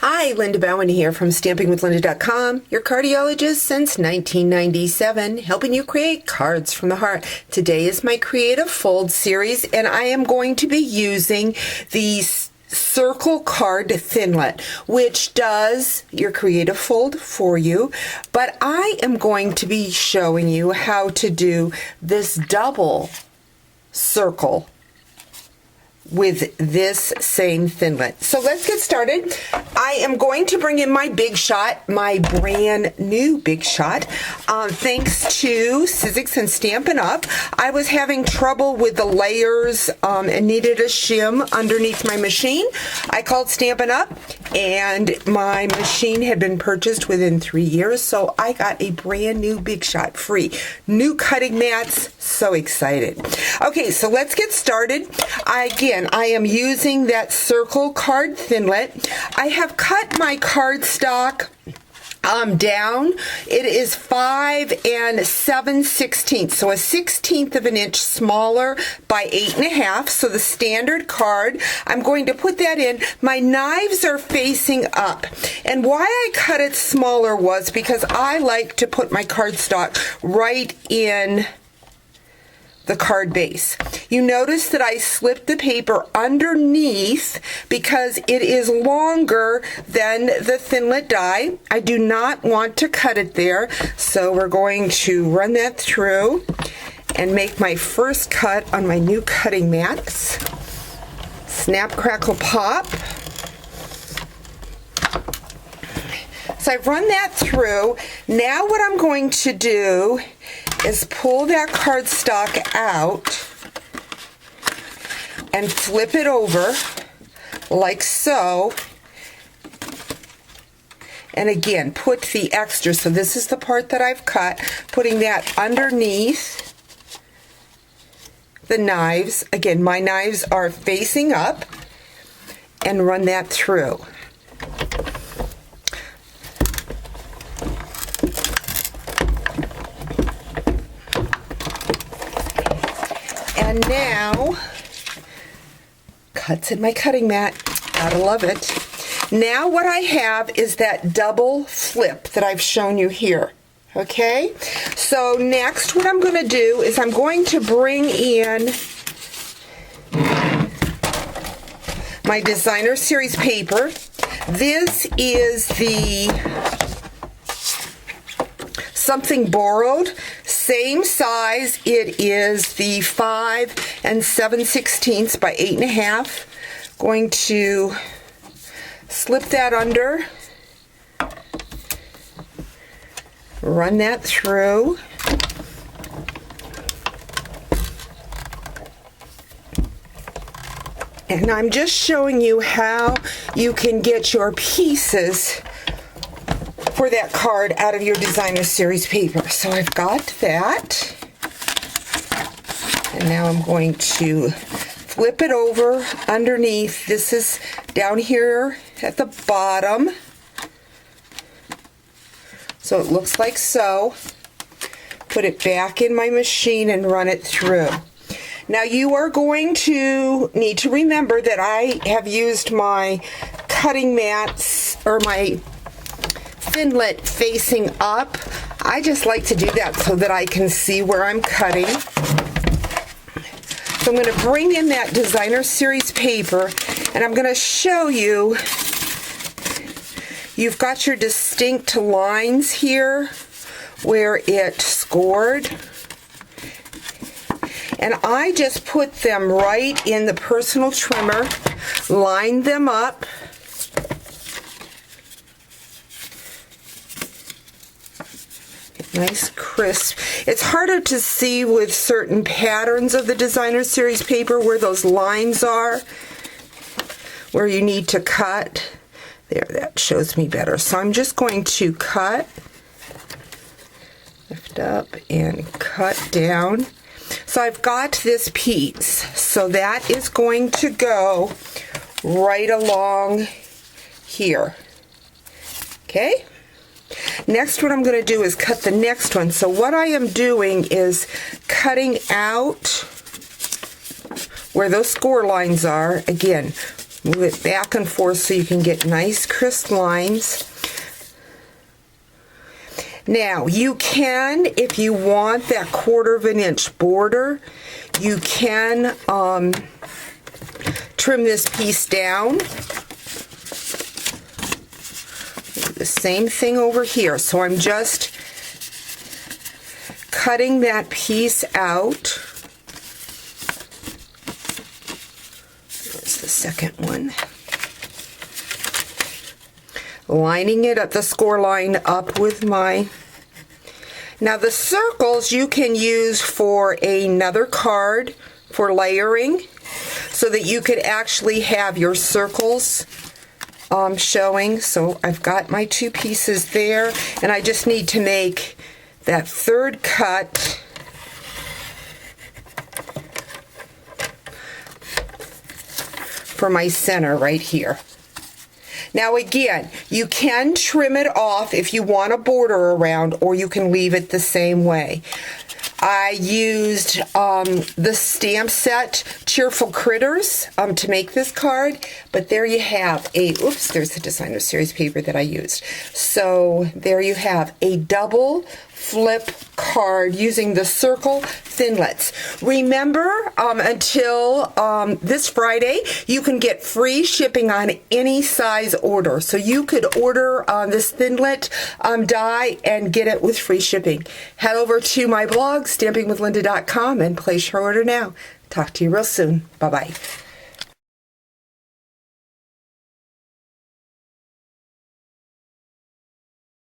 Hi, Linda Bowen here from stampingwithlinda.com, your cardiologist since 1997, helping you create cards from the heart. Today is my Creative Fold series, and I am going to be using the Circle Card Thinlet, which does your Creative Fold for you, but I am going to be showing you how to do this double circle with this same Thinlet. So let's get started. I am going to bring in my Big Shot, my brand new Big Shot. Thanks to Sizzix and Stampin' Up, I was having trouble with the layers and needed a shim underneath my machine. I called Stampin' Up, and my machine had been purchased within 3 years, so I got a brand new Big Shot free. New cutting mats, so excited. Okay, so let's get started. I am using that Circle Card Thinlet. I have cut my cardstock down. It is 5 7/16, so a 1/16 of an inch smaller by 8 1/2. So the standard card, I'm going to put that in. My knives are facing up, and why I cut it smaller was because I like to put my cardstock right in the card base. You notice that I slipped the paper underneath because it is longer than the Thinlet die. I do not want to cut it there, so we're going to run that through and make my first cut on my new cutting mats. Snap, crackle, pop. So I've run that through. Now what I'm going to do is pull that cardstock out and flip it over like so. And again, put the extra, so this is the part that I've cut, putting that underneath the knives. Again, my knives are facing up, and run that through. And now, cuts in my cutting mat, gotta love it. Now what I have is that double flip that I've shown you here, okay? So next what I'm gonna do is I'm going to bring in my Designer Series paper. This is the Something Borrowed, same size. It is the 5 7/16 by 8 1/2. Going to slip that under, run that through, and I'm just showing you how you can get your pieces for that card out of your Designer Series paper. So I've got that, and now I'm going to flip it over underneath. This is down here at the bottom, so it looks like so. Put it back in my machine and run it through. Now you are going to need to remember that I have used my cutting mats, or my Thinlet, facing up. I just like to do that so that I can see where I'm cutting. So I'm going to bring in that Designer Series paper, and I'm going to show you. You've got your distinct lines here where it scored, and I just put them right in the personal trimmer, lined them up, nice crisp. It's harder to see with certain patterns of the Designer Series paper where those lines are, where you need to cut. There, that shows me better. So I'm just going to cut, lift up and cut down. So I've got this piece. So that is going to go right along here. Okay? Next, what I'm going to do is cut the next one. So what I am doing is cutting out where those score lines are. Again, Move it back and forth so you can get nice crisp lines. Now, you can, if you want that 1/4 inch border, you can trim this piece down. The same thing over here. So I'm just cutting that piece out. There's the second one. Lining it up, the score line up with my... Now the circles you can use for another card for layering, so that you could actually have your circles showing. So I've got my 2 pieces there, and I just need to make that 3rd cut for my center right here. Now again, you can trim it off if you want a border around, or you can leave it the same way. I used the stamp set Cheerful Critters to make this card, but there you have a, oops, there's the designer series paper that I used. So there you have a double flip card using the circle thinlets. Remember, until this Friday, you can get free shipping on any size order. So you could order this thinlet die and get it with free shipping. Head over to my blog, stampingwithlinda.com, and place your order now. Talk to you real soon. Bye-bye.